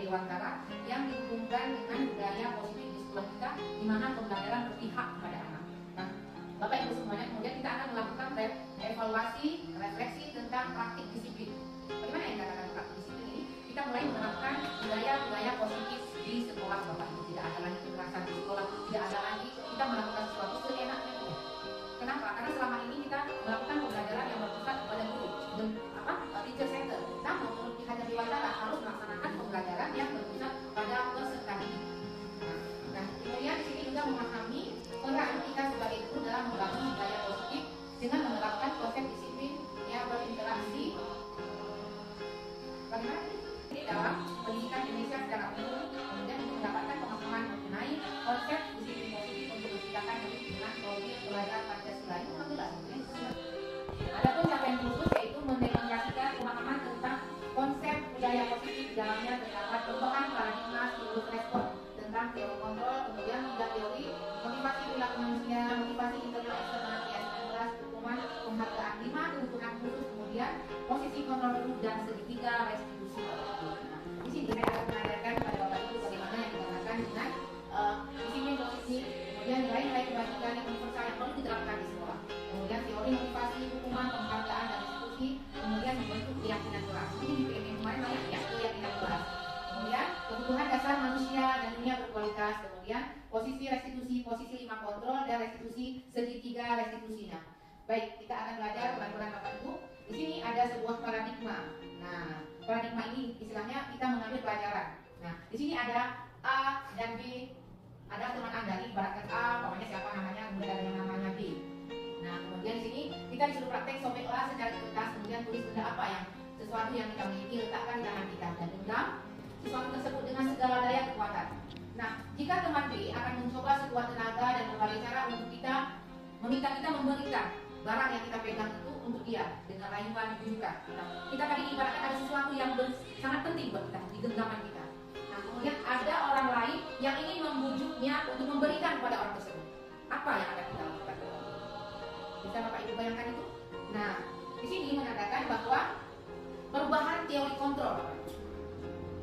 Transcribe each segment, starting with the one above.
dewantara yang dihubungkan dengan budaya positif di sekolah kita, di mana pembelajaran berpihak kepada anak. Nah, Bapak Ibu semuanya, kemudian kita akan melakukan evaluasi, refleksi tentang praktik disiplin. Bagaimana yang dikatakan praktik disiplin ini? Kita mulai menerapkan budaya-budaya positif di sekolah, Bapak Ibu. Tidak ada lagi kekerasan di sekolah, tidak ada lagi kita melakukan sesuatu seenaknya. Kenapa? Karena selama ini kita melakukan pembelajaran yang berpusat kepada guru, teacher center. Namun menurut pihak dewantara harus melaksanakan pembelajaran yang berpusat pada peserta didik. Nah, kemudian di sini juga memahami peran kita sebagai guru dalam membangun budaya positif dengan menerapkan konsep disiplin yang berinteraksi. Bagaimana ini dalam pendidikan Indonesia secara umum, kemudian mendapatkan pemahaman mengenai konsep disiplin positif untuk menciptakan hidup dengan profil belajar Pancasila itu jelas. Adapun capaian khusus yaitu mendemonstrasikan pemahaman tentang konsep budaya positif di dalamnya terdapat perubahan paradigma stimulus respon tentang teori kontrol, kemudian tiga teori motivasi perilaku manusia, motivasi internal eksternal IAS 19, hukuman penghargaan 5 kebutuhan khusus, kemudian posisi kontrol dulu dan segitiga restitusi. Nah, di sini saya akan mengajarkan kepada Bapak Ibu bagaimana yang dikatakan dengan disiplin positif, kemudian nilai-nilai kebajikan yang universal yang perlu diterapkan di sekolah, kemudian teori motivasi, hukuman, penghargaan dan restitusi, kemudian membentuk keyakinan kelas. Ini di PMM kemarin banyak ya keyakinan kelas. Kemudian kebutuhan dasar manusia dan dunia berkualitas, kemudian posisi restitusi, posisi 5 kontrol dan restitusi segitiga restitusinya. Baik, kita akan belajar pelan-pelan Bapak Ibu. Di sini ada sebuah paradigma. Nah, paradigma ini istilahnya kita mengambil pelajaran. Nah, di sini ada A dan B. Ada teman Anda, ibaratkan A, pokoknya siapa namanya, kemudian ada yang namanya B. Nah, kemudian di sini kita disuruh praktek sobeklah secara kertas, kemudian tulis benda apa yang sesuatu yang kita miliki letakkan di tangan kita dan genggam sesuatu tersebut dengan segala daya kekuatan. Nah, jika teman B akan mencoba sekuat tenaga dan berbagai cara untuk kita meminta kita memberikan barang yang kita pegang itu untuk dia dengan rayuan bujukan. Nah, kita tadi ibaratkan ada sesuatu yang sangat penting buat kita di genggaman kita. Nah, kemudian ada orang lain yang ingin membujuknya untuk memberikan kepada orang tersebut. Apa yang akan kita lakukan? Bisa Bapak Ibu bayangkan itu? Nah, di sini menandakan bahwa perubahan teori kontrol.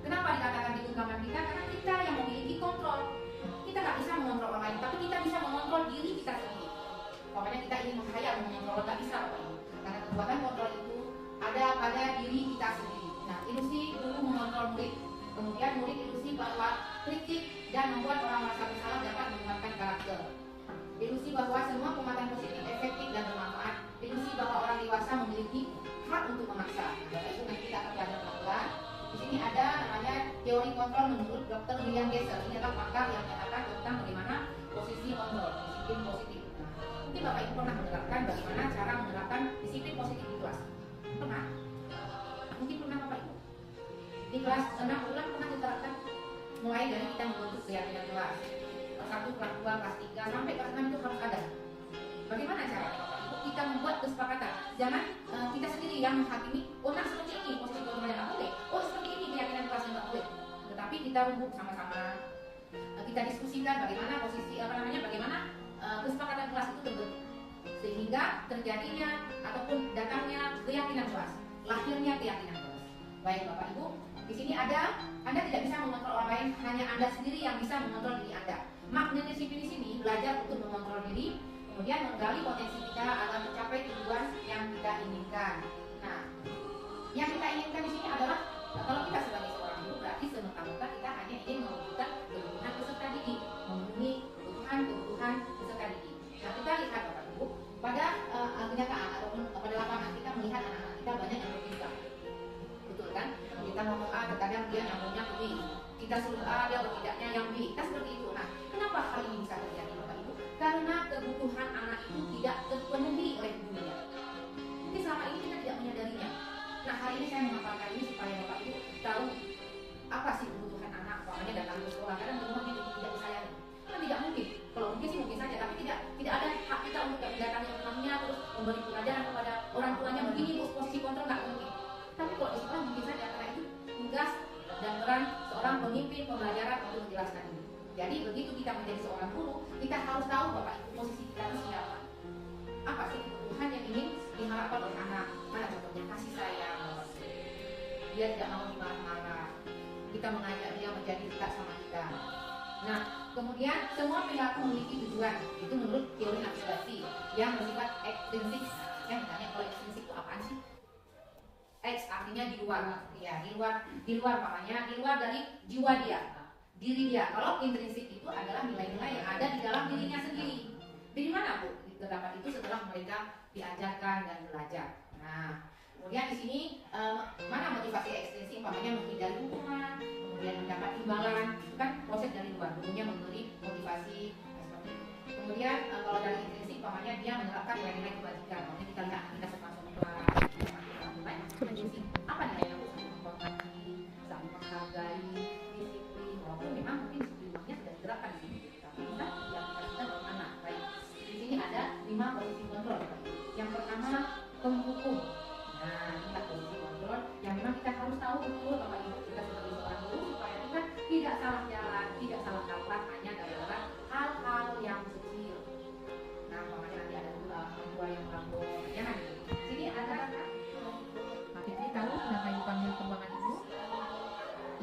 Kenapa dikatakan di genggaman kita? Karena kita yang memiliki kontrol. Kita nggak bisa mengontrol orang lain, tapi kita bisa mengontrol diri kita sendiri. Pokoknya kita ingin menghayal mengontrol, nggak bisa Bapak Ibu. Karena kekuatan kontrol itu ada pada diri kita sendiri. Nah, ilusi guru mengontrol murid. Kemudian murid ilusi bahwa kritik dan membuat orang merasa bersalah dapat menguatkan karakter. Ilusi bahwa semua penguatan positif efektif dan bermanfaat. Ilusi bahwa orang dewasa memiliki hak untuk memaksa. Bapak Ibu nanti kita akan belajar pelan-pelan. Di sini ada namanya teori kontrol menurut Dr. William Gesell. Ini adalah pakar yang menyatakan tentang bagaimana posisi kontrol, disiplin positif. Nah, mungkin Bapak Ibu pernah menerapkan bagaimana cara menerapkan disiplin positif di kelas. Pernah? Mungkin pernah Bapak Ibu. Di kelas 6 bulan pernah diterapkan, mulai dari kita membentuk keyakinan kelas. Kelas 1, kelas 2, kelas 3, sampai kelas 6 itu harus ada. Bagaimana caranya Bapak Ibu? Kita membuat kesepakatan. Jangan kita sendiri yang menghakimi, oh nah seperti ini posisi kontrolnya nggak boleh, oh seperti ini keyakinan kelasnya nggak boleh. Tetapi kita rembuk sama-sama, kita diskusikan bagaimana posisi bagaimana kesepakatan kelas itu terbentuk, sehingga terjadinya ataupun datangnya keyakinan kelas, lahirnya keyakinan kelas. Baik Bapak Ibu, di sini Anda tidak bisa mengontrol orang lain, hanya Anda sendiri yang bisa mengontrol diri Anda. Makna disiplin di sini belajar untuk mengontrol diri, kemudian menggali potensi kita agar mencapai tujuan yang kita inginkan. Nah, yang kita inginkan di sini adalah kalau kita sebagai seorang guru berarti semata-mata kita hanya ingin mewujudkan kebutuhan peserta didik, memenuhi kebutuhan peserta didik. Nah, kita lihat Bapak Ibu pada kenyataan ataupun pada lapangan kita melihat anak-anak kita banyak yang berbeda. Betul kan? Kita ngomong A, terkadang dia nyambungnya ke B. Kita suruh A, dia bertidaknya yang B. Kita seperti itu. Nah, kenapa hal ini bisa terjadi Bapak Ibu? Karena kebutuhan anak itu tidak terpenuhi oleh gurunya. Mungkin selama ini kita tidak menyadarinya. Nah, hari ini saya memaparkan ini supaya Bapak Ibu tahu apa sih kebutuhan anak. Pokoknya datang ke sekolah, kadang di rumah kita tidak disayangi. Kan tidak mungkin. Kalau mungkin sih mungkin saja, tapi tidak ada hak kita untuk mendatangi rumahnya terus memberi pelajaran kepada orang tuanya begini posisi kontrol, nggak mungkin. Tapi kalau di sekolah mungkin saja, karena itu tugas dan peran seorang pemimpin pembelajaran untuk menjelaskan ini. Jadi begitu kita menjadi seorang guru, kita harus tahu Bapak Ibu posisi kita itu siapa. Apa sih kebutuhan yang ingin diharapkan oleh anak? Mana contohnya? Kasih sayang. Dia tidak mau dimarah-marah. kita mengajak dia menjadi dekat sama kita. Nah, kemudian semua perilaku memiliki tujuan. Itu menurut teori navigasi yang bersifat ekstrinsik. Yang ditanya kalau ekstrinsik itu apaan sih? X artinya di luar, ya di luar makanya di luar dari jiwa dia, diri dia. Kalau intrinsik itu adalah nilai-nilai yang ada di dalam dirinya sendiri. Dari mana Bu? Terdapat itu setelah mereka diajarkan dan belajar. Nah, kemudian di sini mana motivasi ekstrinsik? Makanya menghindari hukuman, kemudian mendapat imbalan, itu kan proses dari luar. Dulunya memberi motivasi seperti itu. Kemudian kalau dari intrinsik, makanya dia menerapkan nilai-nilai kebajikan. Makanya kita lihat kita masuk kelas. Apa nih yang harus menghormati, saling menghargai, disiplin, walaupun memang mungkin disiplinnya sudah diterapkan di sini, tapi kita yang kita bagaimana? Baik, di sini ada 5 posisi kontrol. Yang pertama penghukum. Nah, inilah posisi kontrol yang memang kita harus tahu betul Bapak Ibu kita sebagai seorang guru supaya kita tidak salah jalan, tidak salah kaprah hanya gara-gara hal-hal yang kecil. Nah, makanya nanti ada orang tua yang melapor, ya. Sini ada Fitri tahu kenapa ibu panggil ke ruangan ibu?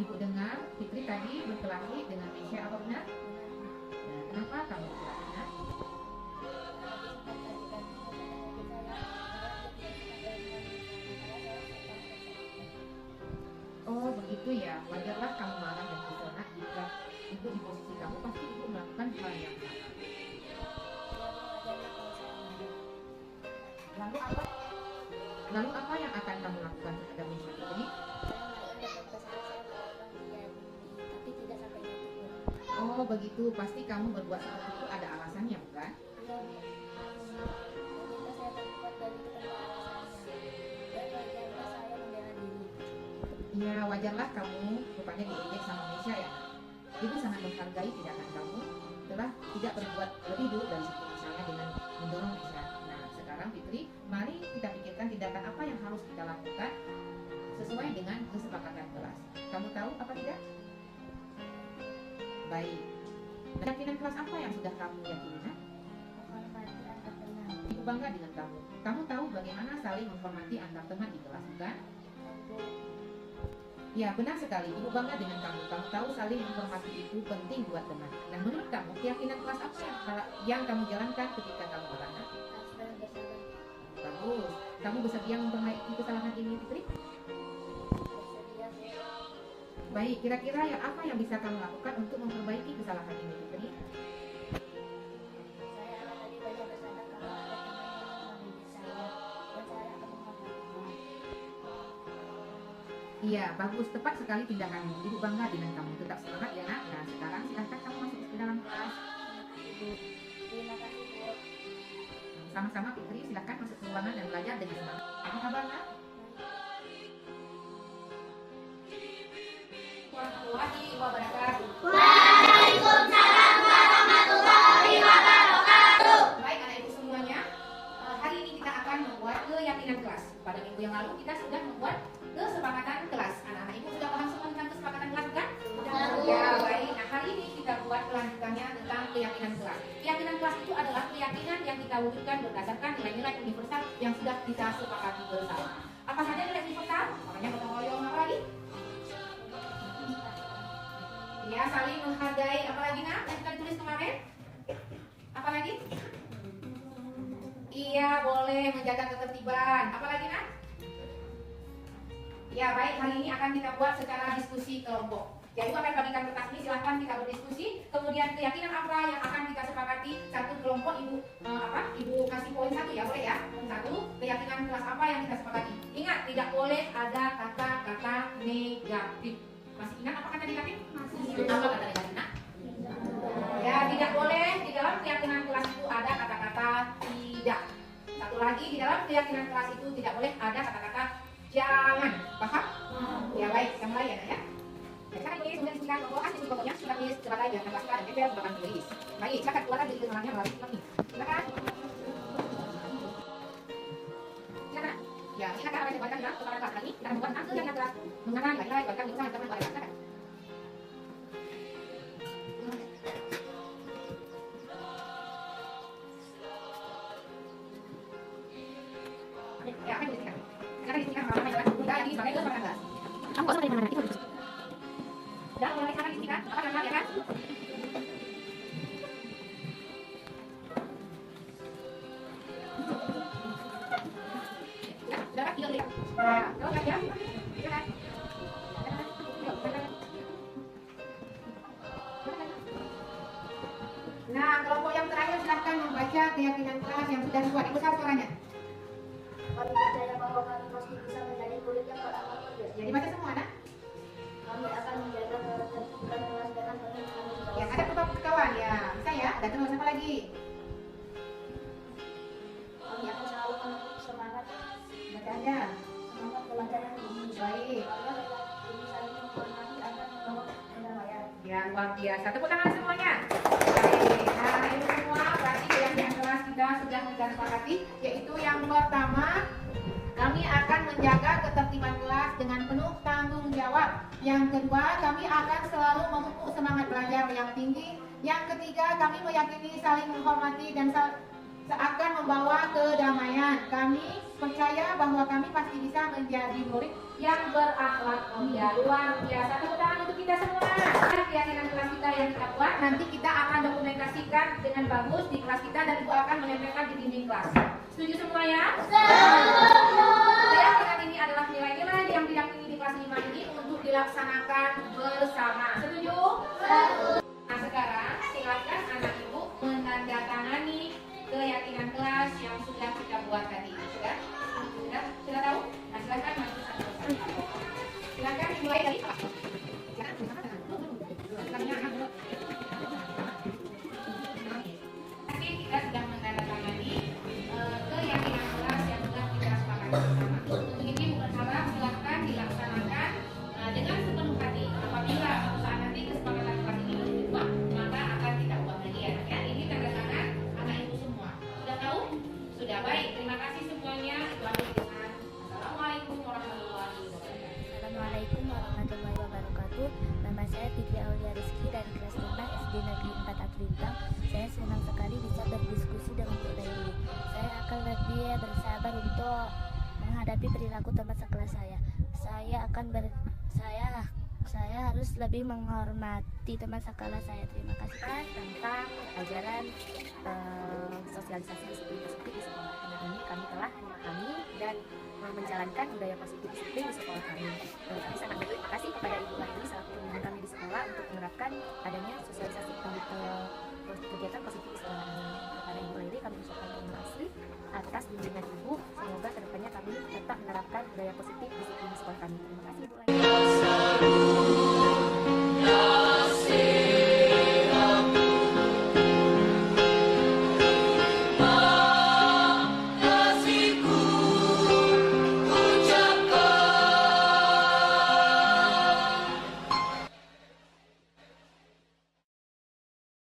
Ibu dengar Fitri tadi berkelahi dengan Mesya, apa benar? Nah, kenapa kamu berkelahi? Benar? Oh begitu ya, wajarlah kamu marah dan kesal. Jika ibu di posisi kamu pasti ibu melakukan hal yang sama. Lalu apa yang akan kamu lakukan terhadap Mesya ini? Oh begitu, pasti kamu berbuat seperti itu ada alasannya bukan? Ya wajarlah kamu rupanya diejek sama Mesya ya. Ibu sangat menghargai tindakan kamu telah tidak berbuat lebih dulu dari situ, misalnya dengan mendorong Mesya. Nah sekarang Fitri, mari kita pikirkan tindakan apa yang harus kita lakukan sesuai dengan kesepakatan kelas. Kamu tahu apa tidak? Baik. Keyakinan kelas apa yang sudah kamu yakini? Ibu bangga dengan kamu. Kamu tahu bagaimana saling menghormati antar teman di kelas, bukan? Ya, benar sekali. Ibu bangga dengan kamu. Kamu tahu saling menghormati itu penting buat teman. Nah, menurut kamu, keyakinan kelas apa yang kamu jalankan ketika kamu beranak? Bagus. Kamu bersedia memperbaiki kesalahan ini, Fitri? Baik, kira-kira apa yang bisa kamu lakukan untuk memperbaiki kesalahan ini, Fitri? Iya, bagus, tepat sekali tindakanmu. Ibu bangga dengan kamu. Tetap semangat ya nak. Nah, sekarang silahkan kamu masuk ke dalam kelas. Terima kasih Bu. Sama-sama Fitri, silahkan masuk ke ruangan dan belajar dengan semangat. Apa kabar nak? Warahmatullahi wabarakatuh. Waalaikumsalam warahmatullahi wabarakatuh. Baik anak ibu semuanya, hari ini kita akan membuat keyakinan kelas. Pada minggu yang lalu kita sudah membuat kesepakatan kelas. Anak-anak ibu sudah paham semua tentang kesepakatan kelas kan? Ya baik. Nah hari ini kita buat kelanjutannya tentang keyakinan kelas. Keyakinan kelas itu adalah keyakinan yang kita wujudkan berdasarkan nilai-nilai universal yang sudah kita sepakati bersama. Apa saja nilai universal? Makanya gotong royong apa lagi? Ya, saling menghargai. Apa lagi nak? Yang kita tulis kemarin? Apa lagi? Iya, boleh menjaga ketertiban. Apa lagi nak? Ya baik, hari ini akan kita buat secara diskusi kelompok. Jadi akan bagikan kertas ini, silahkan kita berdiskusi. Kemudian keyakinan apa yang akan kita sepakati satu kelompok, ibu kasih poin 1 ya, boleh ya? 1, keyakinan kelas apa yang kita sepakati. Ingat, tidak boleh ada kata-kata negatif. Masih ingat apa kata negatif? Masih. Apa kata negatif nak? Ya, tidak boleh di dalam keyakinan kelas itu ada kata-kata tidak. Satu lagi, di dalam keyakinan kelas itu tidak boleh ada kata-kata jangan. Paham? Ya baik, kita mulai ya. Silakan tulis, kemudian disebutkan kelompok asli kelompoknya, sudah tulis sebagai yang kelas dan DPR merupakan tulis. Baik, silakan keluarkan diri kenalannya melalui ini. Silakan. Silakan. Ya, silakan apa yang dibuatkan dalam kesepakatan kelas ini. Kita akan membuat hasil yang kelas mengenai nilai buatkan misalnya teman kepada silakan. Ya, akan disilakan. Silakan disilakan hal-hal yang sudah ini sebagai kesepakatan kelas. Kamu kok sampai mana itu? Udah, mulai sekarang isi kan? Apa yang ya kan? Udah kan? Tiga. Nah, terus ya. Ya kan? Nah, kelompok yang terakhir silahkan membaca keyakinan kelas yang sudah dibuat. Ibu saat suaranya. Kami percaya bahwa kami pasti bisa menjadi murid yang beramal baik. Ya, dibaca semua, nak. Kami akan menjaga ketertiban kelas dengan penuh tanggung jawab. Ya, ada kawan ya. Bisa ya? Ada terus apa lagi? Kami akan selalu menemukan semangat Baca aja. belajar yang tinggi. Baik. Karena lewat ini saling menghormati akan membawa kedamaian. Ya, luar biasa. Tepuk tangan semuanya. Baik. Nah, itu semua berarti keyakinan kelas kita sudah kita sepakati, yaitu yang pertama, kami akan menjaga ketertiban kelas dengan penuh tanggung jawab. Yang kedua, kami akan selalu memupuk semangat belajar yang tinggi. Yang ketiga, kami meyakini saling menghormati dan seakan membawa kedamaian. Kami percaya bahwa kami pasti bisa menjadi murid yang berakhlak mulia. Luar biasa. Tepuk tangan untuk kita semua. Keyakinan kelas kita yang kita buat, nanti kita akan dokumentasikan dengan bagus di kelas kita dan Ibu akan menempelkan di dinding kelas. Setuju semua ya? Keyakinan ini adalah nilai-nilai yang diyakini di kelas 5 ini untuk dilaksanakan bersama. Setuju? Nah, sekarang silakan anak Ibu menandatangani keyakinan kelas yang sudah kita buat tadi. Sudah? Sudah tahu? Nah, silakan maju satu-satu. Silakan dimulai dari Nanti kita sudah menandatangani keyakinan kelas yang sudah kita sepakati bersama. Untuk ini bukan harap silakan dilaksanakan dengan sepenuh hati. Apabila suatu saat nanti kesepakatan kelas ini belum dibuat, maka akan kita ubah lagi ya. Ya, ini tanda tangan anak ibu semua. Sudah tahu? Sudah, baik. Terima kasih semuanya. Itu akhir dengan Assalamualaikum warahmatullahi wabarakatuh. Assalamualaikum warahmatullahi wabarakatuh. Nama saya Fitri Aulia Rizky dari kelas 5 SD Negeri 4 Atlintang. Saya senang sekali bisa berdiskusi dengan Bu Daily. Saya akan lebih bersabar untuk menghadapi perilaku teman sekelas saya. Saya harus lebih menghormati teman sekelas saya. Terima kasih. Tentang ajaran sosialisasi disiplin positif di sekolah. Nah, ini kami telah memahami dan menjalankan budaya positif disiplin di sekolah kami. Kami sangat berterima kasih kepada Ibu Laili selaku pimpinan kami di sekolah untuk menerapkan adanya sosialisasi kegiatan positif di sekolah kami. Kepada Ibu Laili kami ucapkan terima kasih atas bimbingan ini.